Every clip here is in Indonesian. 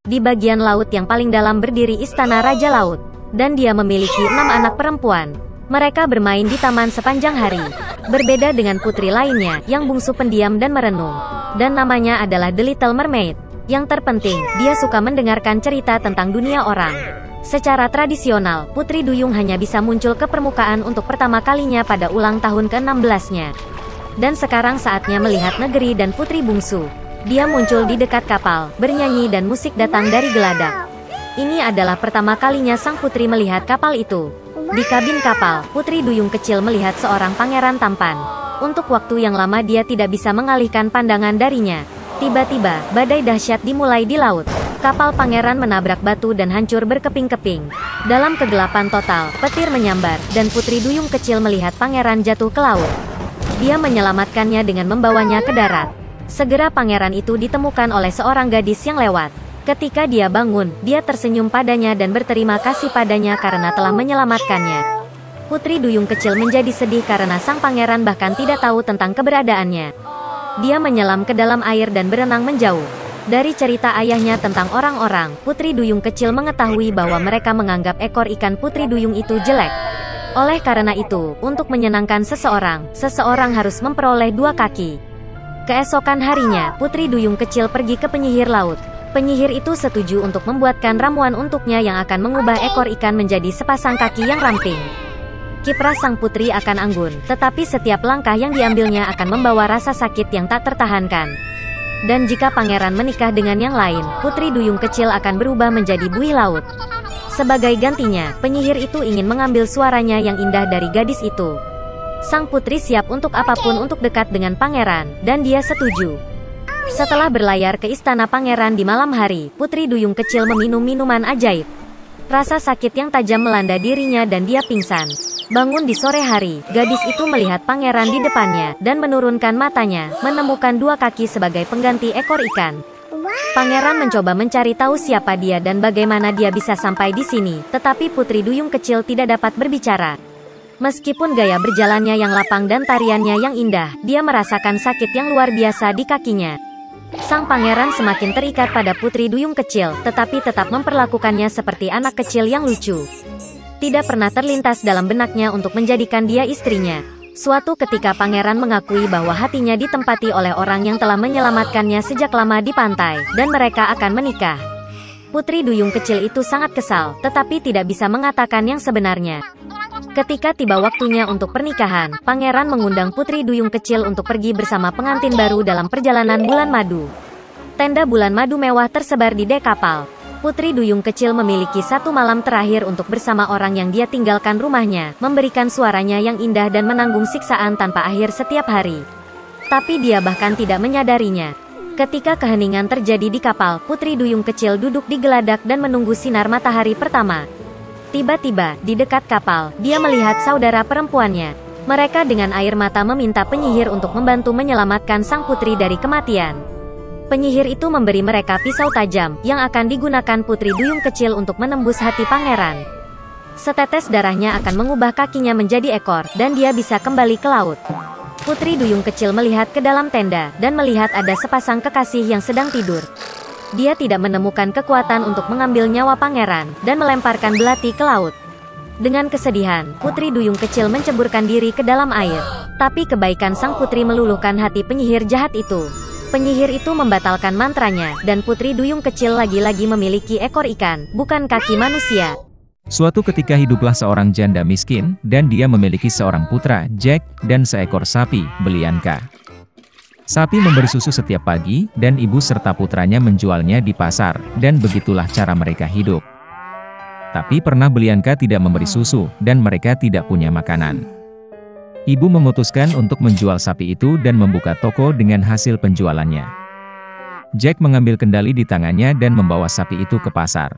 Di bagian laut yang paling dalam berdiri Istana Raja Laut. Dan dia memiliki 6 anak perempuan. Mereka bermain di taman sepanjang hari. Berbeda dengan putri lainnya, yang bungsu pendiam dan merenung. Dan namanya adalah The Little Mermaid. Yang terpenting, dia suka mendengarkan cerita tentang dunia orang. Secara tradisional, Putri Duyung hanya bisa muncul ke permukaan untuk pertama kalinya pada ulang tahun ke-16-nya. Dan sekarang saatnya melihat negeri dan putri bungsu. Dia muncul di dekat kapal, bernyanyi dan musik datang dari geladak. Ini adalah pertama kalinya sang putri melihat kapal itu. Di kabin kapal, Putri Duyung kecil melihat seorang pangeran tampan. Untuk waktu yang lama dia tidak bisa mengalihkan pandangan darinya. Tiba-tiba, badai dahsyat dimulai di laut. Kapal pangeran menabrak batu dan hancur berkeping-keping. Dalam kegelapan total, petir menyambar, dan Putri Duyung kecil melihat pangeran jatuh ke laut. Dia menyelamatkannya dengan membawanya ke darat. Segera pangeran itu ditemukan oleh seorang gadis yang lewat. Ketika dia bangun, dia tersenyum padanya dan berterima kasih padanya karena telah menyelamatkannya. Putri Duyung kecil menjadi sedih karena sang pangeran bahkan tidak tahu tentang keberadaannya. Dia menyelam ke dalam air dan berenang menjauh. Dari cerita ayahnya tentang orang-orang, Putri Duyung kecil mengetahui bahwa mereka menganggap ekor ikan Putri Duyung itu jelek. Oleh karena itu, untuk menyenangkan seseorang harus memperoleh 2 kaki. Keesokan harinya, Putri Duyung kecil pergi ke penyihir laut. Penyihir itu setuju untuk membuatkan ramuan untuknya yang akan mengubah ekor ikan menjadi sepasang kaki yang ramping. Kiprah sang putri akan anggun, tetapi setiap langkah yang diambilnya akan membawa rasa sakit yang tak tertahankan. Dan jika pangeran menikah dengan yang lain, Putri Duyung kecil akan berubah menjadi buih laut. Sebagai gantinya, penyihir itu ingin mengambil suaranya yang indah dari gadis itu. Sang putri siap untuk apapun untuk dekat dengan pangeran, dan dia setuju. Setelah berlayar ke istana pangeran di malam hari, Putri Duyung kecil meminum minuman ajaib. Rasa sakit yang tajam melanda dirinya dan dia pingsan. Bangun di sore hari, gadis itu melihat pangeran di depannya, dan menurunkan matanya, menemukan 2 kaki sebagai pengganti ekor ikan. Pangeran mencoba mencari tahu siapa dia dan bagaimana dia bisa sampai di sini, tetapi Putri Duyung kecil tidak dapat berbicara. Meskipun gaya berjalannya yang lapang dan tariannya yang indah, dia merasakan sakit yang luar biasa di kakinya. Sang pangeran semakin terikat pada Putri Duyung kecil, tetapi tetap memperlakukannya seperti anak kecil yang lucu. Tidak pernah terlintas dalam benaknya untuk menjadikan dia istrinya. Suatu ketika pangeran mengakui bahwa hatinya ditempati oleh orang yang telah menyelamatkannya sejak lama di pantai, dan mereka akan menikah. Putri Duyung kecil itu sangat kesal, tetapi tidak bisa mengatakan yang sebenarnya. Ketika tiba waktunya untuk pernikahan, pangeran mengundang Putri Duyung kecil untuk pergi bersama pengantin baru dalam perjalanan bulan madu. Tenda bulan madu mewah tersebar di dek kapal. Putri Duyung kecil memiliki 1 malam terakhir untuk bersama orang yang dia tinggalkan rumahnya, memberikan suaranya yang indah dan menanggung siksaan tanpa akhir setiap hari. Tapi dia bahkan tidak menyadarinya. Ketika keheningan terjadi di kapal, Putri Duyung kecil duduk di geladak dan menunggu sinar matahari pertama. Tiba-tiba, di dekat kapal, dia melihat saudara perempuannya. Mereka dengan air mata meminta penyihir untuk membantu menyelamatkan sang putri dari kematian. Penyihir itu memberi mereka pisau tajam, yang akan digunakan Putri Duyung kecil untuk menembus hati pangeran. Setetes darahnya akan mengubah kakinya menjadi ekor, dan dia bisa kembali ke laut. Putri Duyung kecil melihat ke dalam tenda, dan melihat ada sepasang kekasih yang sedang tidur. Dia tidak menemukan kekuatan untuk mengambil nyawa pangeran, dan melemparkan belati ke laut. Dengan kesedihan, Putri Duyung kecil menceburkan diri ke dalam air. Tapi kebaikan sang putri meluluhkan hati penyihir jahat itu. Penyihir itu membatalkan mantranya, dan Putri Duyung kecil lagi-lagi memiliki ekor ikan, bukan kaki manusia. Suatu ketika hiduplah seorang janda miskin, dan dia memiliki seorang putra, Jack, dan seekor sapi, Belianka. Sapi memberi susu setiap pagi, dan ibu serta putranya menjualnya di pasar, dan begitulah cara mereka hidup. Tapi pernah Belianka tidak memberi susu, dan mereka tidak punya makanan. Ibu memutuskan untuk menjual sapi itu dan membuka toko dengan hasil penjualannya. Jack mengambil kendali di tangannya dan membawa sapi itu ke pasar.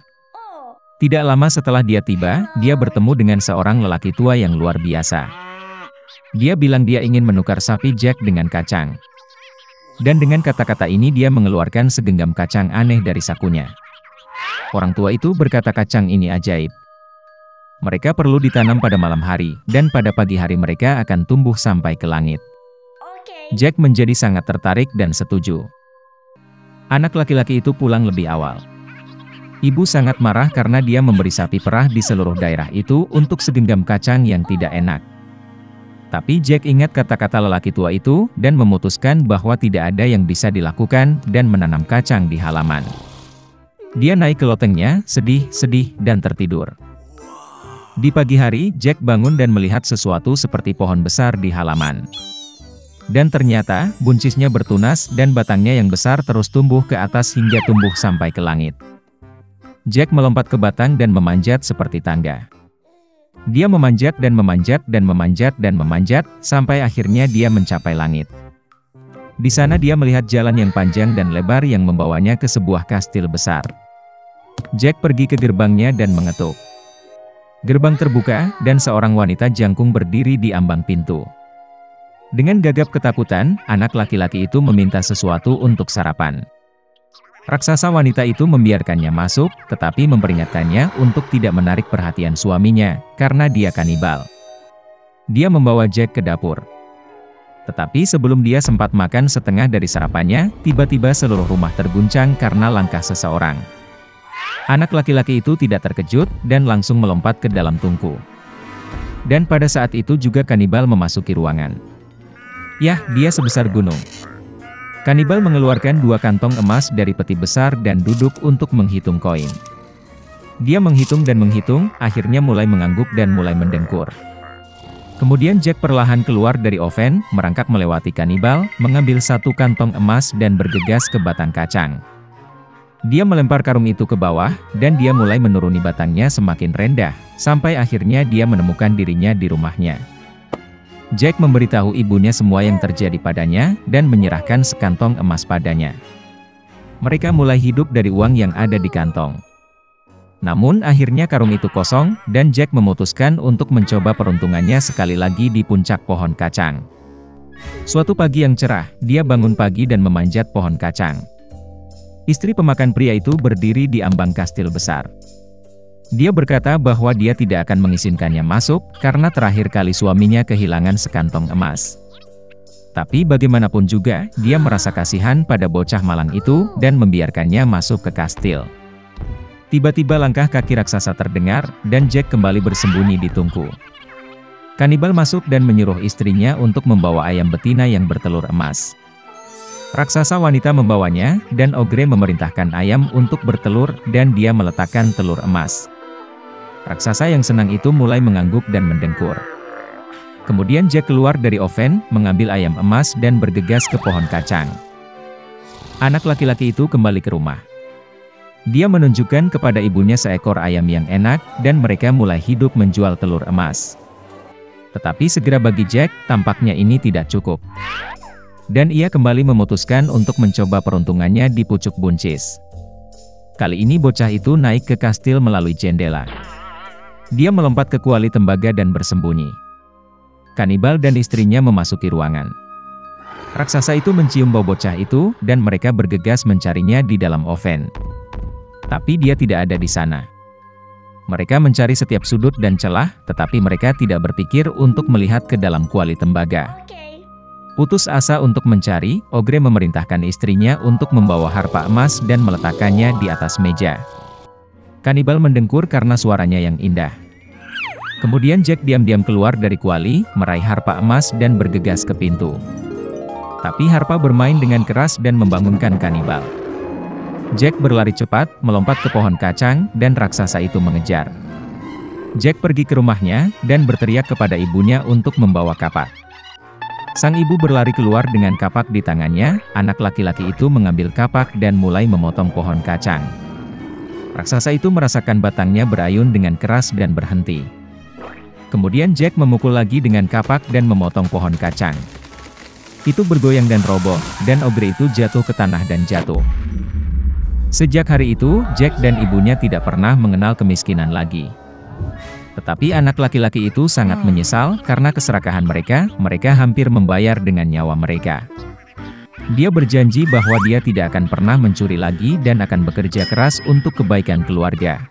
Tidak lama setelah dia tiba, dia bertemu dengan seorang lelaki tua yang luar biasa. Dia bilang dia ingin menukar sapi Jack dengan kacang. Dan dengan kata-kata ini dia mengeluarkan segenggam kacang aneh dari sakunya. Orang tua itu berkata kacang ini ajaib. Mereka perlu ditanam pada malam hari, dan pada pagi hari mereka akan tumbuh sampai ke langit. Jack menjadi sangat tertarik dan setuju. Anak laki-laki itu pulang lebih awal. Ibu sangat marah karena dia memberi sapi perah di seluruh daerah itu untuk segenggam kacang yang tidak enak. Tapi Jack ingat kata-kata lelaki tua itu, dan memutuskan bahwa tidak ada yang bisa dilakukan, dan menanam kacang di halaman. Dia naik ke lotengnya, sedih, dan tertidur. Di pagi hari, Jack bangun dan melihat sesuatu seperti pohon besar di halaman. Dan ternyata, buncisnya bertunas dan batangnya yang besar terus tumbuh ke atas hingga tumbuh sampai ke langit. Jack melompat ke batang dan memanjat seperti tangga. Dia memanjat dan memanjat dan memanjat dan memanjat, sampai akhirnya dia mencapai langit. Di sana dia melihat jalan yang panjang dan lebar yang membawanya ke sebuah kastil besar. Jack pergi ke gerbangnya dan mengetuk. Gerbang terbuka, dan seorang wanita jangkung berdiri di ambang pintu. Dengan gagap ketakutan, anak laki-laki itu meminta sesuatu untuk sarapan. Raksasa wanita itu membiarkannya masuk, tetapi memperingatkannya untuk tidak menarik perhatian suaminya, karena dia kanibal. Dia membawa Jack ke dapur. Tetapi sebelum dia sempat makan setengah dari sarapannya, tiba-tiba seluruh rumah terguncang karena langkah seseorang. Anak laki-laki itu tidak terkejut, dan langsung melompat ke dalam tungku. Dan pada saat itu juga kanibal memasuki ruangan. Yah, dia sebesar gunung. Kanibal mengeluarkan 2 kantong emas dari peti besar dan duduk untuk menghitung koin. Dia menghitung dan menghitung, akhirnya mulai mengangguk dan mulai mendengkur. Kemudian Jack perlahan keluar dari oven, merangkak melewati kanibal, mengambil 1 kantong emas dan bergegas ke batang kacang. Dia melempar karung itu ke bawah, dan dia mulai menuruni batangnya semakin rendah, sampai akhirnya dia menemukan dirinya di rumahnya. Jack memberitahu ibunya semua yang terjadi padanya, dan menyerahkan sekantong emas padanya. Mereka mulai hidup dari uang yang ada di kantong. Namun akhirnya karung itu kosong, dan Jack memutuskan untuk mencoba peruntungannya sekali lagi di puncak pohon kacang. Suatu pagi yang cerah, dia bangun pagi dan memanjat pohon kacang. Istri pemakan pria itu berdiri di ambang kastil besar. Dia berkata bahwa dia tidak akan mengizinkannya masuk, karena terakhir kali suaminya kehilangan sekantong emas. Tapi bagaimanapun juga, dia merasa kasihan pada bocah malang itu, dan membiarkannya masuk ke kastil. Tiba-tiba langkah kaki raksasa terdengar, dan Jack kembali bersembunyi di tungku. Kanibal masuk dan menyuruh istrinya untuk membawa ayam betina yang bertelur emas. Raksasa wanita membawanya, dan Ogre memerintahkan ayam untuk bertelur, dan dia meletakkan telur emas. Raksasa yang senang itu mulai mengangguk dan mendengkur. Kemudian Jack keluar dari oven, mengambil ayam emas dan bergegas ke pohon kacang. Anak laki-laki itu kembali ke rumah. Dia menunjukkan kepada ibunya seekor ayam yang enak, dan mereka mulai hidup menjual telur emas. Tetapi segera bagi Jack, tampaknya ini tidak cukup. Dan ia kembali memutuskan untuk mencoba peruntungannya di pucuk buncis. Kali ini bocah itu naik ke kastil melalui jendela. Dia melompat ke kuali tembaga dan bersembunyi. Kanibal dan istrinya memasuki ruangan. Raksasa itu mencium bau bocah itu, dan mereka bergegas mencarinya di dalam oven. Tapi dia tidak ada di sana. Mereka mencari setiap sudut dan celah, tetapi mereka tidak berpikir untuk melihat ke dalam kuali tembaga. Putus asa untuk mencari, Ogre memerintahkan istrinya untuk membawa harpa emas dan meletakkannya di atas meja. Kanibal mendengkur karena suaranya yang indah. Kemudian Jack diam-diam keluar dari kuali, meraih harpa emas dan bergegas ke pintu. Tapi harpa bermain dengan keras dan membangunkan kanibal. Jack berlari cepat, melompat ke pohon kacang, dan raksasa itu mengejar. Jack pergi ke rumahnya, dan berteriak kepada ibunya untuk membawa kapak. Sang ibu berlari keluar dengan kapak di tangannya, anak laki-laki itu mengambil kapak dan mulai memotong pohon kacang. Raksasa itu merasakan batangnya berayun dengan keras dan berhenti. Kemudian Jack memukul lagi dengan kapak dan memotong pohon kacang. Itu bergoyang dan roboh, dan Ogre itu jatuh ke tanah dan jatuh. Sejak hari itu, Jack dan ibunya tidak pernah mengenal kemiskinan lagi. Tetapi anak laki-laki itu sangat menyesal karena keserakahan mereka hampir membayar dengan nyawa mereka. Dia berjanji bahwa dia tidak akan pernah mencuri lagi dan akan bekerja keras untuk kebaikan keluarga.